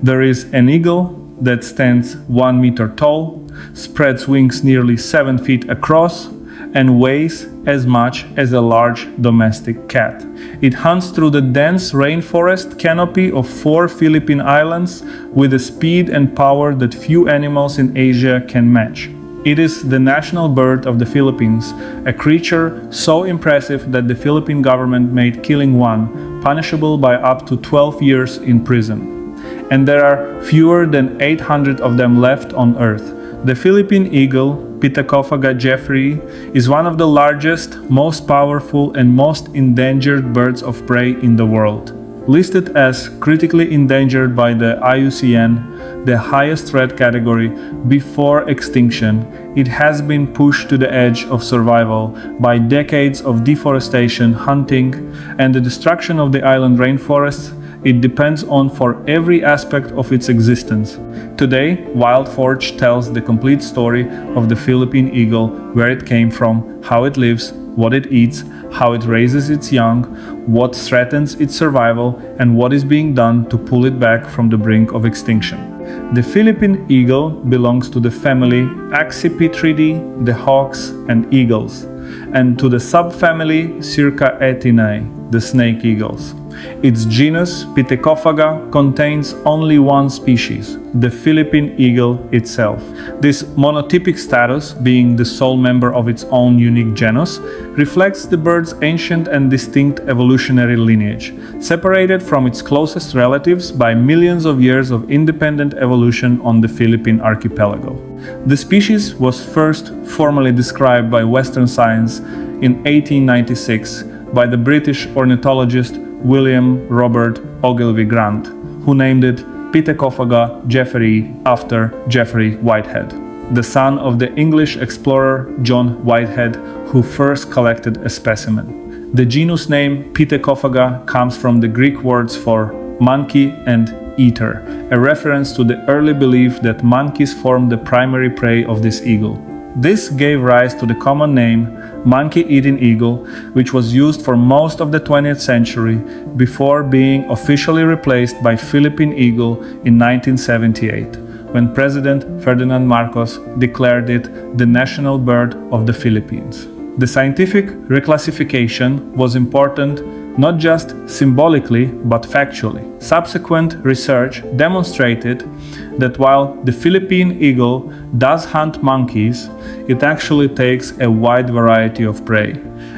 There is an eagle that stands 1 meter tall, spreads wings nearly 7 feet across, and weighs as much as a large domestic cat. It hunts through the dense rainforest canopy of 4 Philippine islands with a speed and power that few animals in Asia can match. It is the national bird of the Philippines, a creature so impressive that the Philippine government made killing one punishable by up to 12 years in prison. And there are fewer than 800 of them left on Earth. The Philippine eagle, Pithecophaga jeffreyi, is one of the largest, most powerful, and most endangered birds of prey in the world. Listed as critically endangered by the IUCN, the highest threat category before extinction, it has been pushed to the edge of survival by decades of deforestation, hunting, and the destruction of the island rainforests it depends on for every aspect of its existence. Today, WildForge tells the complete story of the Philippine eagle, where it came from, how it lives, what it eats, how it raises its young, what threatens its survival, and what is being done to pull it back from the brink of extinction. The Philippine eagle belongs to the family Accipitridae, the hawks and eagles, and to the subfamily Circaetinae, the snake eagles. Its genus, Pithecophaga, contains only one species, the Philippine eagle itself. This monotypic status, being the sole member of its own unique genus, reflects the bird's ancient and distinct evolutionary lineage, separated from its closest relatives by millions of years of independent evolution on the Philippine archipelago. The species was first formally described by Western science in 1896 by the British ornithologist William Robert Ogilvy Grant, who named it Pithecophaga jeffreyi after Geoffrey Whitehead, the son of the English explorer John Whitehead, who first collected a specimen. The genus name Pithecophaga comes from the Greek words for monkey and eater, a reference to the early belief that monkeys formed the primary prey of this eagle. This gave rise to the common name monkey-eating eagle, which was used for most of the 20th century before being officially replaced by Philippine eagle in 1978, when President Ferdinand Marcos declared it the national bird of the Philippines. The scientific reclassification was important not just symbolically but factually. Subsequent research demonstrated that while the Philippine eagle does hunt monkeys, it actually takes a wide variety of prey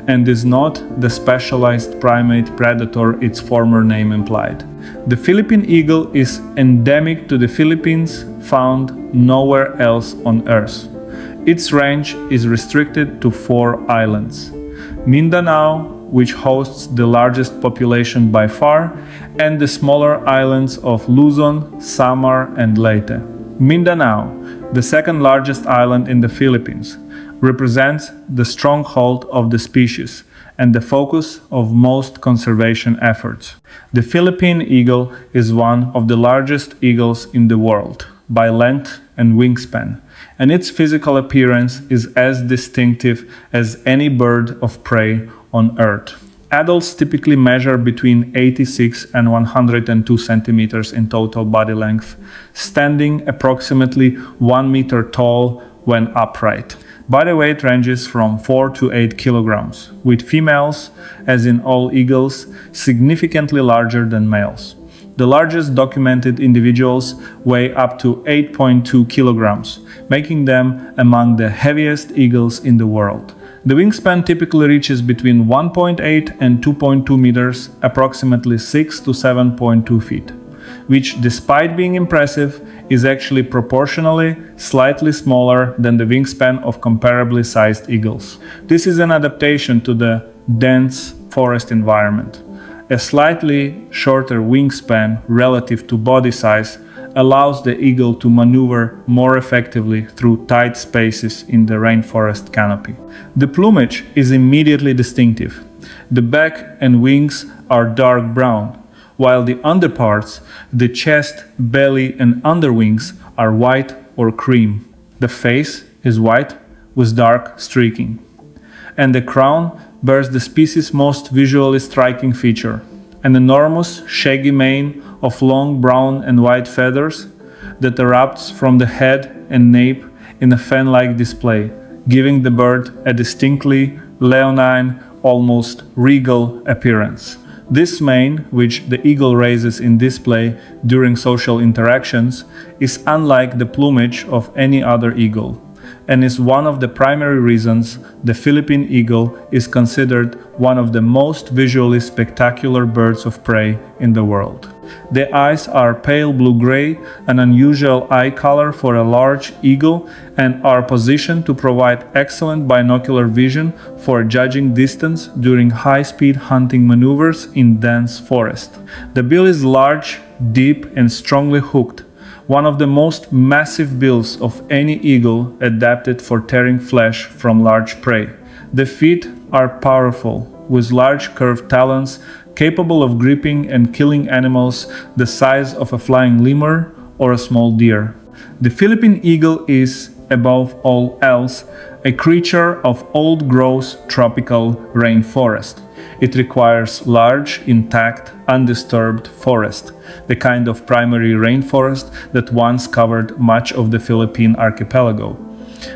and is not the specialized primate predator its former name implied. The Philippine eagle is endemic to the Philippines, found nowhere else on Earth. Its range is restricted to 4 islands: Mindanao, which hosts the largest population by far, and the smaller islands of Luzon, Samar, and Leyte. Mindanao, the second largest island in the Philippines, represents the stronghold of the species and the focus of most conservation efforts. The Philippine eagle is one of the largest eagles in the world by length and wingspan, and its physical appearance is as distinctive as any bird of prey on Earth. Adults typically measure between 86 and 102 centimeters in total body length, standing approximately 1 meter tall when upright. Body weight ranges from 4 to 8 kilograms, with females, as in all eagles, significantly larger than males. The largest documented individuals weigh up to 8.2 kilograms, making them among the heaviest eagles in the world. The wingspan typically reaches between 1.8 and 2.2 meters, approximately 6 to 7.2 feet, which, despite being impressive, is actually proportionally slightly smaller than the wingspan of comparably sized eagles. This is an adaptation to the dense forest environment. A slightly shorter wingspan relative to body size allows the eagle to maneuver more effectively through tight spaces in the rainforest canopy. The plumage is immediately distinctive. The back and wings are dark brown, while the underparts, the chest, belly, and underwings are white or cream. The face is white with dark streaking, and the crown bears the species' most visually striking feature, an enormous shaggy mane of long brown and white feathers that erupts from the head and nape in a fan-like display, giving the bird a distinctly leonine, almost regal appearance. This mane, which the eagle raises in display during social interactions, is unlike the plumage of any other eagle, and is one of the primary reasons the Philippine eagle is considered one of the most visually spectacular birds of prey in the world. The eyes are pale blue-gray, an unusual eye color for a large eagle, and are positioned to provide excellent binocular vision for judging distance during high-speed hunting maneuvers in dense forest. The bill is large, deep, and strongly hooked, one of the most massive bills of any eagle adapted for tearing flesh from large prey. The feet are powerful, with large curved talons capable of gripping and killing animals the size of a flying lemur or a small deer. The Philippine eagle is, above all else, a creature of old-growth tropical rainforest. It requires large, intact, undisturbed forest, the kind of primary rainforest that once covered much of the Philippine archipelago,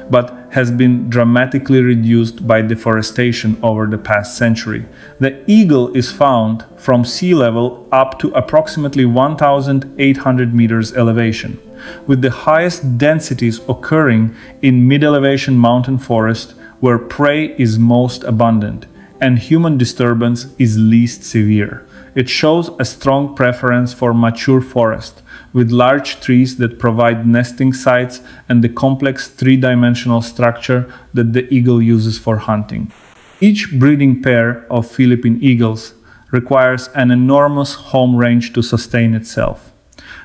but has been dramatically reduced by deforestation over the past century. The eagle is found from sea level up to approximately 1,800 meters elevation, with the highest densities occurring in mid-elevation mountain forest where prey is most abundant and human disturbance is least severe. It shows a strong preference for mature forest, with large trees that provide nesting sites and the complex three-dimensional structure that the eagle uses for hunting. Each breeding pair of Philippine eagles requires an enormous home range to sustain itself.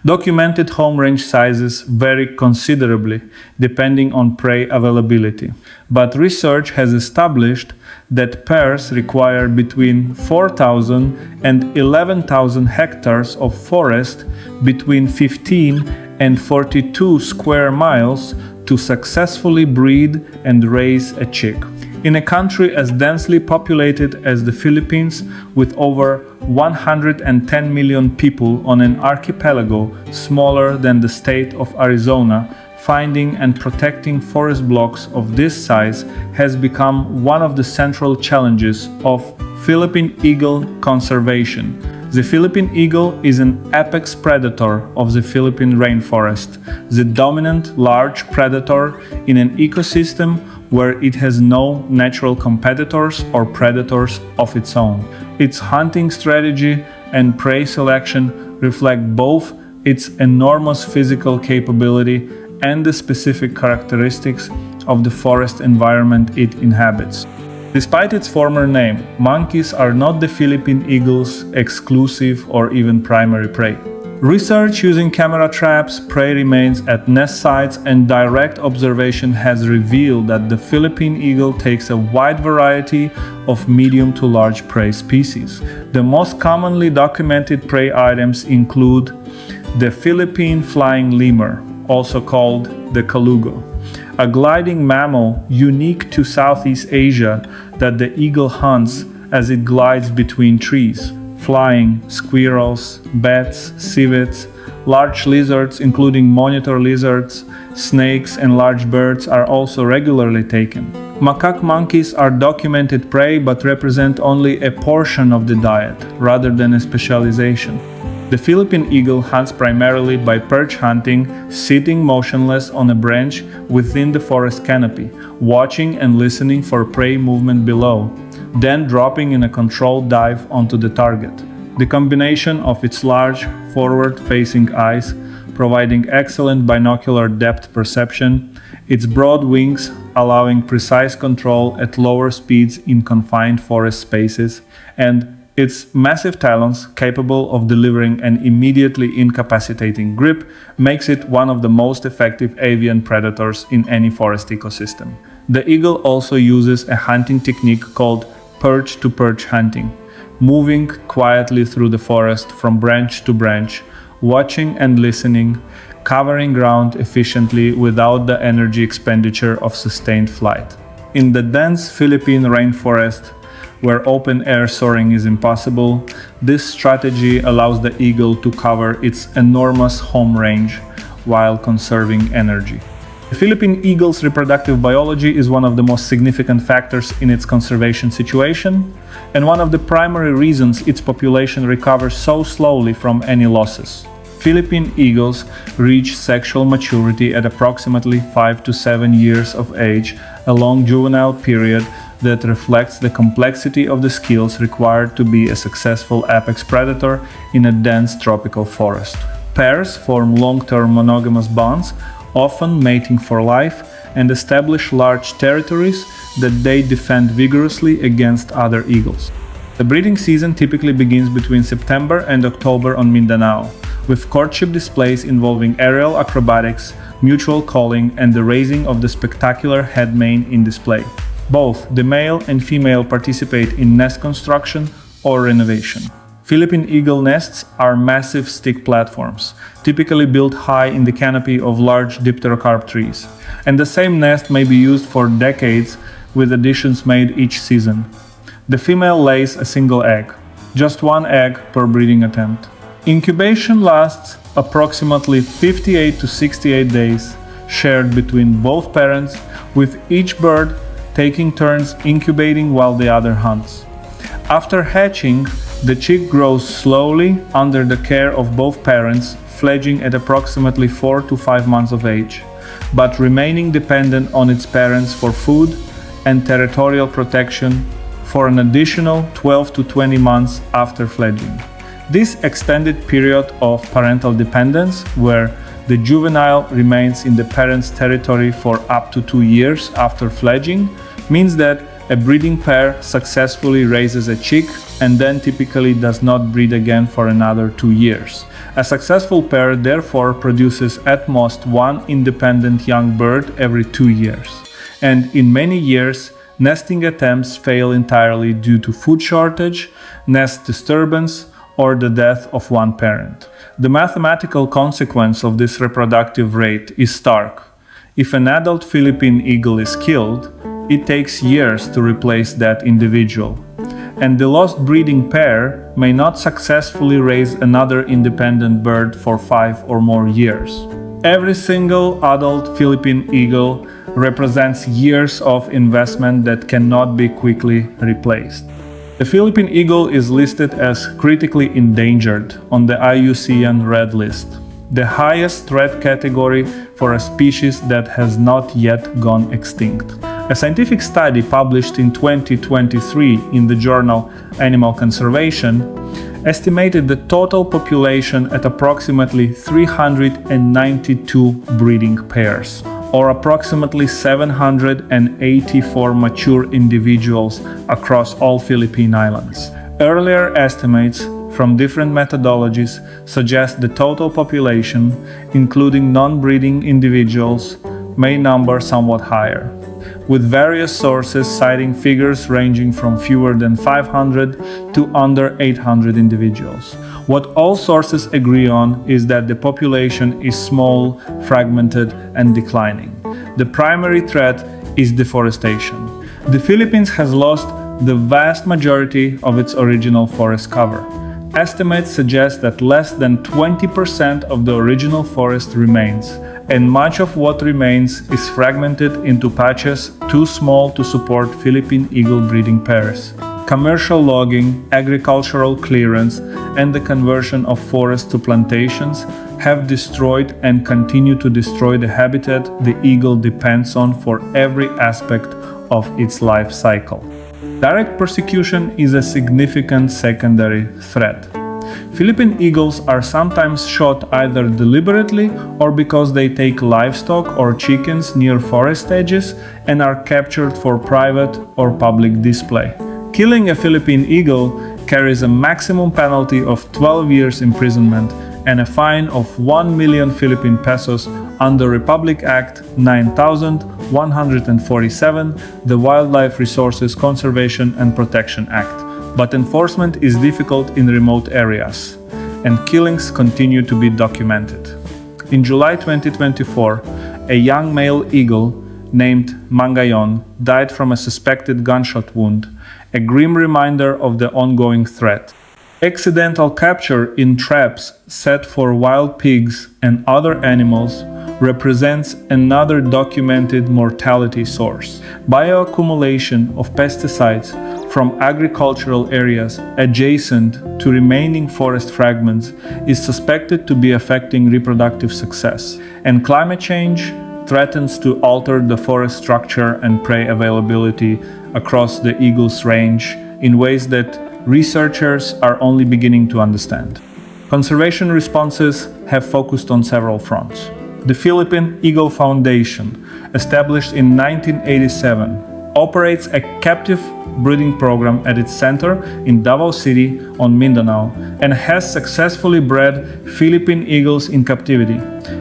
Documented home range sizes vary considerably depending on prey availability, but research has established that pairs require between 4,000 and 11,000 hectares of forest between 15 and 42 square miles to successfully breed and raise a chick. In a country as densely populated as the Philippines, with over 110 million people on an archipelago smaller than the state of Arizona, finding and protecting forest blocks of this size has become one of the central challenges of Philippine eagle conservation. The Philippine eagle is an apex predator of the Philippine rainforest, the dominant large predator in an ecosystem where it has no natural competitors or predators of its own. Its hunting strategy and prey selection reflect both its enormous physical capability and the specific characteristics of the forest environment it inhabits. Despite its former name, monkeys are not the Philippine eagle's exclusive or even primary prey. Research using camera traps, prey remains at nest sites, and direct observation has revealed that the Philippine eagle takes a wide variety of medium to large prey species. The most commonly documented prey items include the Philippine flying lemur, also called the colugo, a gliding mammal unique to Southeast Asia that the eagle hunts as it glides between trees. Flying squirrels, bats, civets, large lizards including monitor lizards, snakes and large birds are also regularly taken. Macaque monkeys are documented prey but represent only a portion of the diet rather than a specialization. The Philippine eagle hunts primarily by perch hunting, sitting motionless on a branch within the forest canopy, watching and listening for prey movement below, then dropping in a controlled dive onto the target. The combination of its large, forward-facing eyes, providing excellent binocular depth perception, its broad wings allowing precise control at lower speeds in confined forest spaces, and its massive talons, capable of delivering an immediately incapacitating grip, makes it one of the most effective avian predators in any forest ecosystem. The eagle also uses a hunting technique called perch-to-perch hunting, moving quietly through the forest from branch to branch, watching and listening, covering ground efficiently without the energy expenditure of sustained flight. In the dense Philippine rainforest, where open-air soaring is impossible. This strategy allows the eagle to cover its enormous home range while conserving energy. The Philippine eagle's reproductive biology is one of the most significant factors in its conservation situation, and one of the primary reasons its population recovers so slowly from any losses. Philippine eagles reach sexual maturity at approximately 5 to 7 years of age, a long juvenile period that reflects the complexity of the skills required to be a successful apex predator in a dense tropical forest. Pairs form long-term monogamous bonds, often mating for life, and establish large territories that they defend vigorously against other eagles. The breeding season typically begins between September and October on Mindanao, with courtship displays involving aerial acrobatics, mutual calling, and the raising of the spectacular head mane in display. Both the male and female participate in nest construction or renovation. Philippine eagle nests are massive stick platforms, typically built high in the canopy of large dipterocarp trees, and the same nest may be used for decades with additions made each season. The female lays a single egg, just one egg per breeding attempt. Incubation lasts approximately 58 to 68 days, shared between both parents, with each bird taking turns incubating while the other hunts. After hatching, the chick grows slowly under the care of both parents, fledging at approximately 4 to 5 months of age, but remaining dependent on its parents for food and territorial protection for an additional 12 to 20 months after fledging. This extended period of parental dependence, where the juvenile remains in the parent's territory for up to 2 years after fledging, means that a breeding pair successfully raises a chick and then typically does not breed again for another 2 years. A successful pair therefore produces at most one independent young bird every 2 years. And in many years, nesting attempts fail entirely due to food shortage, nest disturbance, or the death of one parent. The mathematical consequence of this reproductive rate is stark. If an adult Philippine eagle is killed, it takes years to replace that individual, and the lost breeding pair may not successfully raise another independent bird for 5 or more years. Every single adult Philippine eagle represents years of investment that cannot be quickly replaced. The Philippine eagle is listed as critically endangered on the IUCN Red List, the highest threat category for a species that has not yet gone extinct. A scientific study published in 2023 in the journal Animal Conservation estimated the total population at approximately 392 breeding pairs, or approximately 784 mature individuals across all Philippine islands. Earlier estimates from different methodologies suggest the total population, including non-breeding individuals, may number somewhat higher, with various sources citing figures ranging from fewer than 500 to under 800 individuals. What all sources agree on is that the population is small, fragmented, and declining. The primary threat is deforestation. The Philippines has lost the vast majority of its original forest cover. Estimates suggest that less than 20% of the original forest remains, and much of what remains is fragmented into patches too small to support Philippine eagle breeding pairs. Commercial logging, agricultural clearance, and the conversion of forests to plantations have destroyed and continue to destroy the habitat the eagle depends on for every aspect of its life cycle. Direct persecution is a significant secondary threat. Philippine eagles are sometimes shot either deliberately or because they take livestock or chickens near forest edges and are captured for private or public display. Killing a Philippine eagle carries a maximum penalty of 12 years imprisonment and a fine of 1 million Philippine pesos under Republic Act 9147, the Wildlife Resources Conservation and Protection Act. But enforcement is difficult in remote areas, and killings continue to be documented. In July 2024, a young male eagle named Mangayon died from a suspected gunshot wound, a grim reminder of the ongoing threat. Accidental capture in traps set for wild pigs and other animals represents another documented mortality source. Bioaccumulation of pesticides from agricultural areas adjacent to remaining forest fragments is suspected to be affecting reproductive success, and climate change threatens to alter the forest structure and prey availability across the Eagles range in ways that researchers are only beginning to understand. Conservation responses have focused on several fronts. The Philippine Eagle Foundation, established in 1987, operates a captive breeding program at its center in Davao City on Mindanao and has successfully bred Philippine eagles in captivity,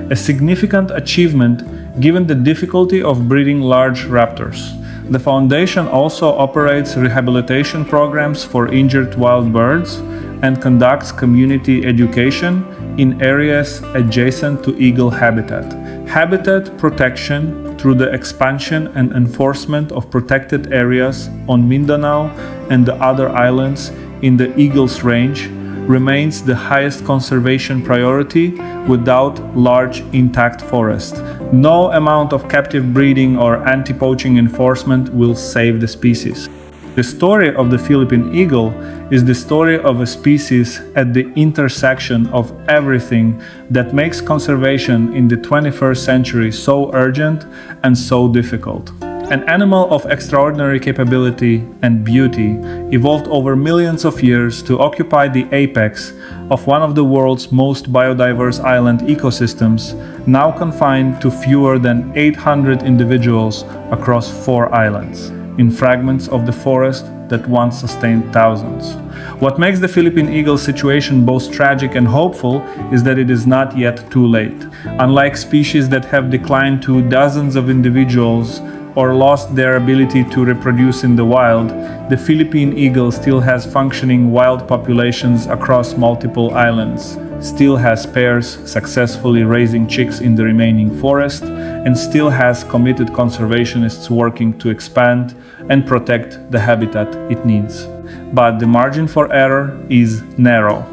a significant achievement given the difficulty of breeding large raptors. The foundation also operates rehabilitation programs for injured wild birds and conducts community education in areas adjacent to eagle habitat. Habitat protection through the expansion and enforcement of protected areas on Mindanao and the other islands in the Eagles Range remains the highest conservation priority without large intact forest. No amount of captive breeding or anti-poaching enforcement will save the species. The story of the Philippine eagle is the story of a species at the intersection of everything that makes conservation in the 21st century so urgent and so difficult. An animal of extraordinary capability and beauty evolved over millions of years to occupy the apex of one of the world's most biodiverse island ecosystems, now confined to fewer than 800 individuals across 4 islands, in fragments of the forest that once sustained thousands. What makes the Philippine eagle situation both tragic and hopeful is that it is not yet too late. Unlike species that have declined to dozens of individuals or lost their ability to reproduce in the wild, the Philippine eagle still has functioning wild populations across multiple islands, still has pairs successfully raising chicks in the remaining forest, and still has committed conservationists working to expand and protect the habitat it needs. But the margin for error is narrow.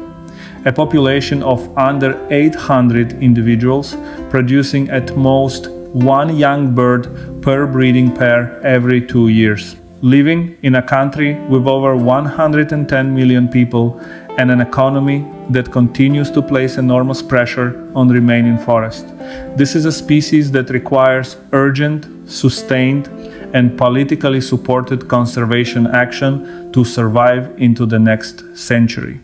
A population of under 800 individuals producing at most 1 young bird per breeding pair every 2 years, living in a country with over 110 million people and an economy that continues to place enormous pressure on remaining forest. This is a species that requires urgent, sustained, and politically supported conservation action to survive into the next century.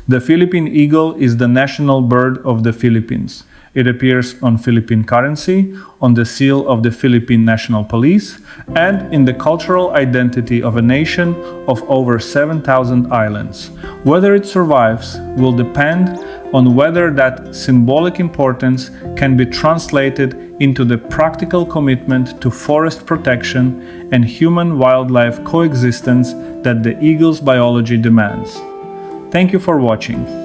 The Philippine eagle is the national bird of the Philippines. It appears on Philippine currency, on the seal of the Philippine National Police, and in the cultural identity of a nation of over 7,000 islands. Whether it survives will depend on whether that symbolic importance can be translated into the practical commitment to forest protection and human-wildlife coexistence that the eagle's biology demands. Thank you for watching.